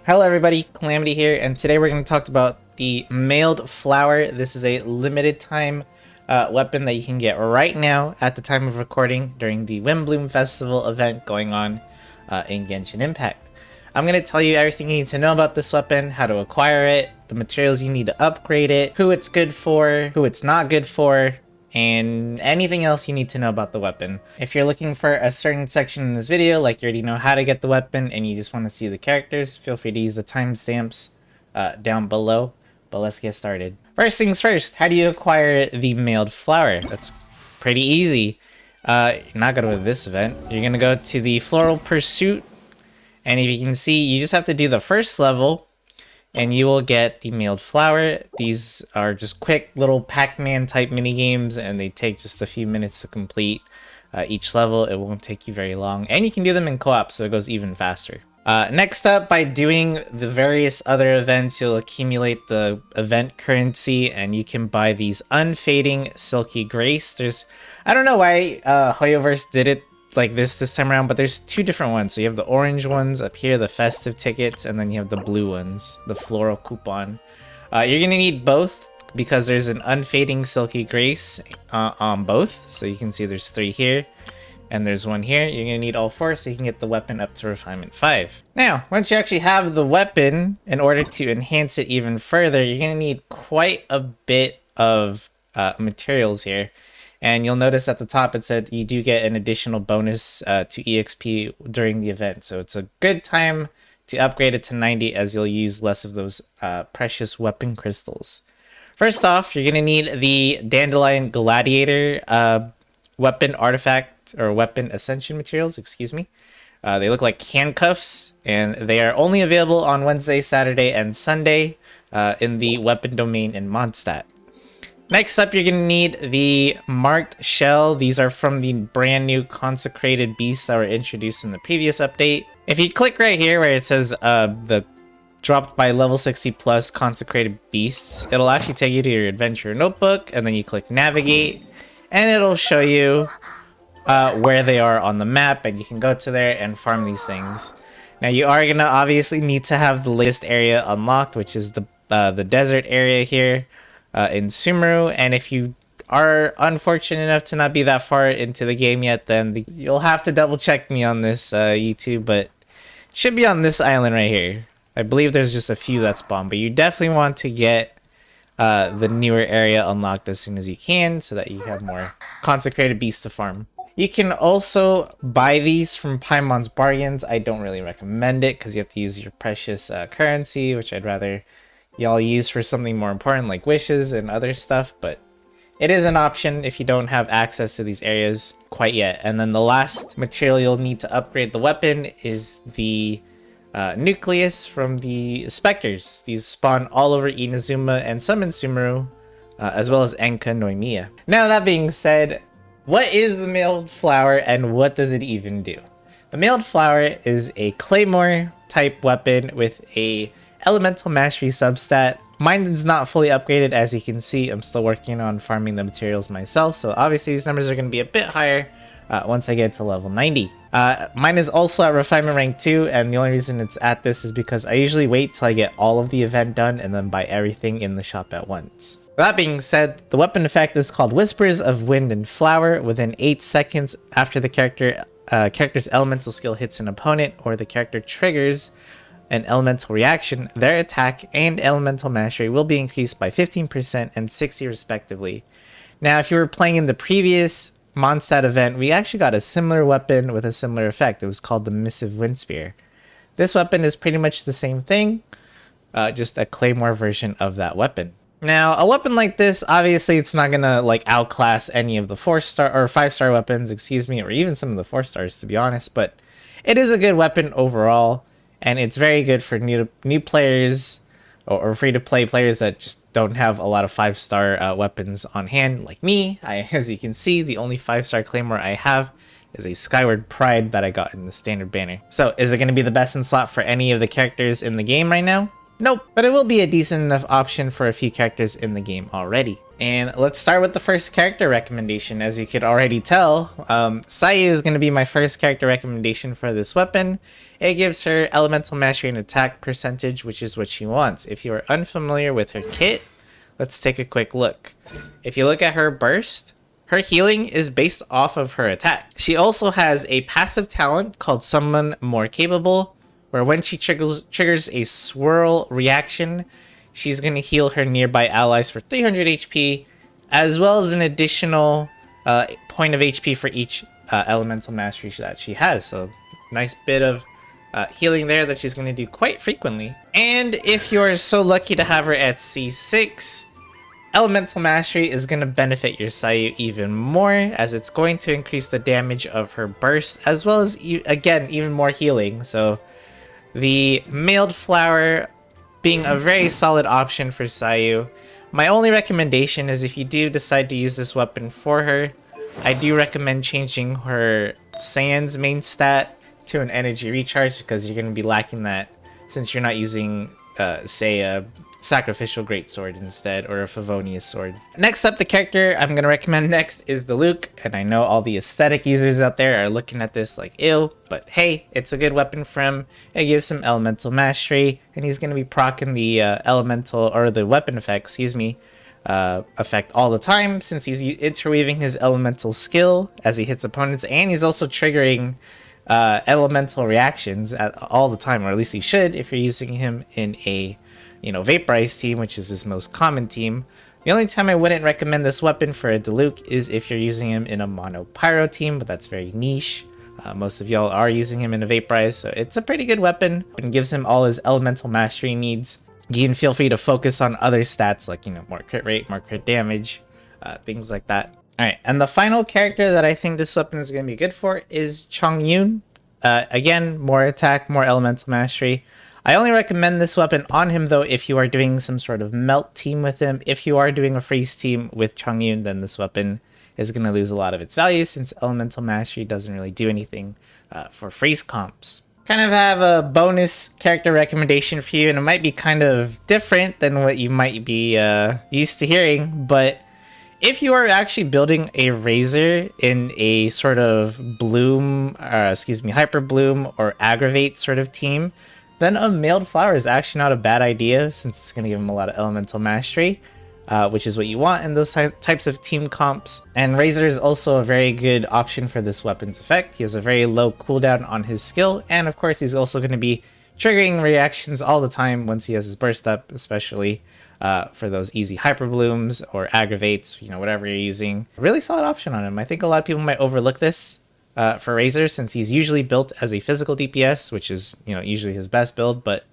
Hello everybody, Calamity here, and today we're going to talk about the Mailed Flower. This is a limited time weapon that you can get right now at the time of recording during the Wimbloom Festival event going on in Genshin Impact. I'm going to tell you everything you need to know about this weapon, how to acquire it, the materials you need to upgrade it, who it's good for, who it's not good for, and anything else you need to know about the weapon. If you're looking for a certain section in this video, like you already know how to get the weapon and you just want to see the characters, feel free to use the timestamps down below. But let's get started. First things first, how do you acquire the Mailed Flower? That's pretty easy. You're not gonna go to this event. You're gonna go to the Floral Pursuit, and if you can see, you just have to do the first level and you will get the Mailed Flower. These are just quick little Pac-Man type mini games, and they take just a few minutes to complete each level. It won't take you very long, and you can do them in co-op, so it goes even faster. Next up, by doing the various other events, you'll accumulate the event currency, and you can buy these Unfading Silky Grace. I don't know why Hoyoverse did it like this time around, but there's two different ones. So you have the orange ones up here, the festive tickets, and then you have the blue ones, the floral coupon. You're gonna need both because there's an Unfading Silky Grace on both. So you can see there's 3 here and there's 1 here. You're gonna need all 4 so you can get the weapon up to Refinement 5. Now, once you actually have the weapon, in order to enhance it even further, you're gonna need quite a bit of materials here. And you'll notice at the top it said you do get an additional bonus to EXP during the event. So it's a good time to upgrade it to 90 as you'll use less of those precious weapon crystals. First off, you're going to need the Dandelion Gladiator weapon artifact or weapon ascension materials, excuse me. They look like handcuffs, and they are only available on Wednesday, Saturday, and Sunday in the weapon domain in Mondstadt. Next up, you're going to need the Marked Shell. These are from the brand new consecrated beasts that were introduced in the previous update. If you click right here where it says the dropped by level 60 plus consecrated beasts, it'll actually take you to your adventure notebook, and then you click navigate, and it'll show you where they are on the map, and you can go to there and farm these things. Now, you are going to obviously need to have the latest area unlocked, which is the desert area here. In Sumeru, and if you are unfortunate enough to not be that far into the game yet, then you'll have to double check me on this YouTube, but it should be on this island right here. I believe there's just a few that spawn, but you definitely want to get the newer area unlocked as soon as you can so that you have more consecrated beasts to farm. You can also buy these from Paimon's Bargains. I don't really recommend it because you have to use your precious currency, which I'd rather y'all use for something more important like wishes and other stuff, but it is an option if you don't have access to these areas quite yet. And then the last material you'll need to upgrade the weapon is the nucleus from the specters. These spawn all over Inazuma and some in Sumeru, as well as Enka Noimiya. Now, that being said, what is the Mailed Flower and what does it even do? The Mailed Flower is a claymore type weapon with a Elemental Mastery substat. Mine is not fully upgraded, as you can see. I'm still working on farming the materials myself, so obviously these numbers are going to be a bit higher once I get to level 90. Mine is also at Refinement Rank 2, and the only reason it's at this is because I usually wait till I get all of the event done and then buy everything in the shop at once. That being said, the weapon effect is called Whispers of Wind and Flower. Within 8 seconds after the character's elemental skill hits an opponent, or the character triggers an elemental reaction, their attack and elemental mastery will be increased by 15% and 60% respectively. Now, if you were playing in the previous Mondstadt event, we actually got a similar weapon with a similar effect. It was called the Missive Wind Spear. This weapon is pretty much the same thing, just a claymore version of that weapon. Now, a weapon like this, obviously it's not gonna like outclass any of the 4-star or 5-star weapons, excuse me, or even some of the 4-stars to be honest, but it is a good weapon overall. And it's very good for new players or free-to-play players that just don't have a lot of 5-star weapons on hand, like me. As you can see, the only 5-star claymore I have is a Skyward Pride that I got in the standard banner. So, is it going to be the best in slot for any of the characters in the game right now? Nope, but it will be a decent enough option for a few characters in the game already. And let's start with the first character recommendation. As you could already tell, Sayu is going to be my first character recommendation for this weapon. It gives her elemental mastery and attack percentage, which is what she wants. If you are unfamiliar with her kit, let's take a quick look. If you look at her burst, her healing is based off of her attack. She also has a passive talent called Someone More Capable, where when she triggers a swirl reaction, she's going to heal her nearby allies for 300 HP, as well as an additional point of HP for each elemental mastery that she has. So nice bit of healing there that she's going to do quite frequently. And if you're so lucky to have her at C6, elemental mastery is going to benefit your Sayu even more, as it's going to increase the damage of her burst, as well as, again, even more healing. So the mailed flower being a very solid option for Sayu. My only recommendation is if you do decide to use this weapon for her, I do recommend changing her Sand's main stat to an energy recharge, because you're going to be lacking that since you're not using, say, a sacrificial greatsword instead, or a Favonius sword. Next up, the character I'm going to recommend next is Diluc, and I know all the aesthetic users out there are looking at this like, ew, but hey, it's a good weapon for him. It gives him elemental mastery, and he's going to be proccing the elemental, or the weapon effect, excuse me, effect all the time, since he's interweaving his elemental skill as he hits opponents, and he's also triggering elemental reactions all the time, or at least he should if you're using him in a vaporized team, which is his most common team. The only time I wouldn't recommend this weapon for a Diluc is if you're using him in a mono pyro team, but that's very niche. Most of y'all are using him in a vaporized, so it's a pretty good weapon and gives him all his elemental mastery needs. You can feel free to focus on other stats like, more crit rate, more crit damage, things like that. Alright, and the final character that I think this weapon is going to be good for is Chongyun. Again, more attack, more elemental mastery. I only recommend this weapon on him, though, if you are doing some sort of melt team with him. If you are doing a freeze team with Chongyun, then this weapon is going to lose a lot of its value, since elemental mastery doesn't really do anything for freeze comps. Kind of have a bonus character recommendation for you, and it might be kind of different than what you might be used to hearing, but if you are actually building a Razor in a sort of bloom, hyper bloom or aggravate sort of team, then a mailed flower is actually not a bad idea, since it's going to give him a lot of elemental mastery, which is what you want in those types of team comps. And Razor is also a very good option for this weapon's effect. He has a very low cooldown on his skill, and of course he's also going to be triggering reactions all the time once he has his burst up, especially for those easy hyper blooms or aggravates, whatever you're using. Really solid option on him. I think a lot of people might overlook this for Razor, since he's usually built as a physical DPS, which is usually his best build. But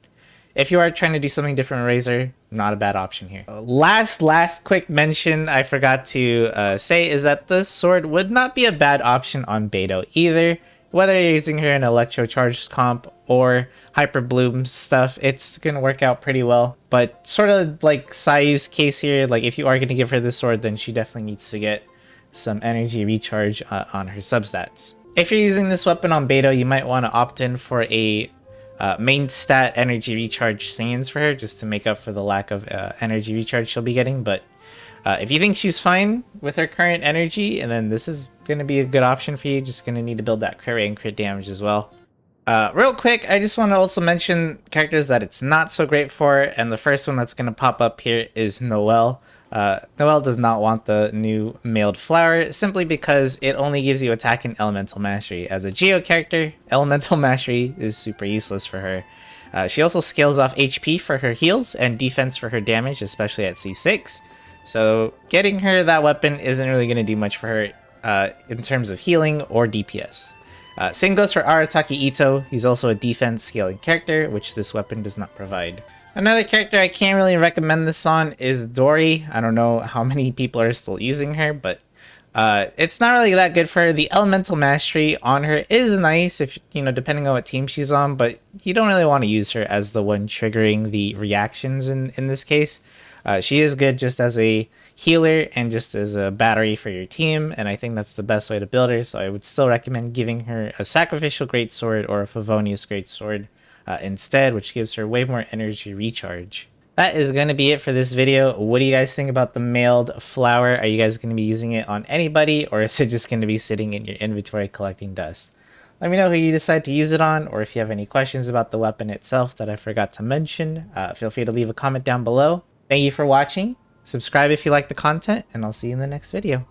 if you are trying to do something different with Razor, not a bad option here. Last quick mention I forgot to say is that this sword would not be a bad option on Beidou either. Whether you're using her in electro charged comp or hyper bloom stuff, it's gonna work out pretty well. But sort of like Sayu's case here, like if you are gonna give her this sword, then she definitely needs to get some energy recharge on her substats. If you're using this weapon on Beidou, you might want to opt in for a main stat energy recharge Sands for her, just to make up for the lack of energy recharge she'll be getting. But if you think she's fine with her current energy, and then this is going to be a good option for you, just going to need to build that crit rate and crit damage as well. Real quick, I just want to also mention characters that it's not so great for, and the first one that's going to pop up here is Noelle. Noelle does not want the new mailed flower, simply because it only gives you attack and elemental mastery. As a Geo character, elemental mastery is super useless for her. She also scales off HP for her heals and defense for her damage, especially at C6. So getting her that weapon isn't really going to do much for her in terms of healing or DPS. Same goes for Arataki Ito. He's also a defense scaling character, which this weapon does not provide. Another character I can't really recommend this on is Dory. I don't know how many people are still using her, but it's not really that good for her. The elemental mastery on her is nice, if depending on what team she's on, but you don't really want to use her as the one triggering the reactions in this case. She is good just as a healer and just as a battery for your team, and I think that's the best way to build her, so I would still recommend giving her a sacrificial greatsword or a Favonius greatsword instead, which gives her way more energy recharge. That is going to be it for this video. What do you guys think about the mailed flower? Are you guys going to be using it on anybody, or is it just going to be sitting in your inventory collecting dust? Let me know who you decide to use it on, or if you have any questions about the weapon itself that I forgot to mention, feel free to leave a comment down below. Thank you for watching. Subscribe if you like the content, and I'll see you in the next video.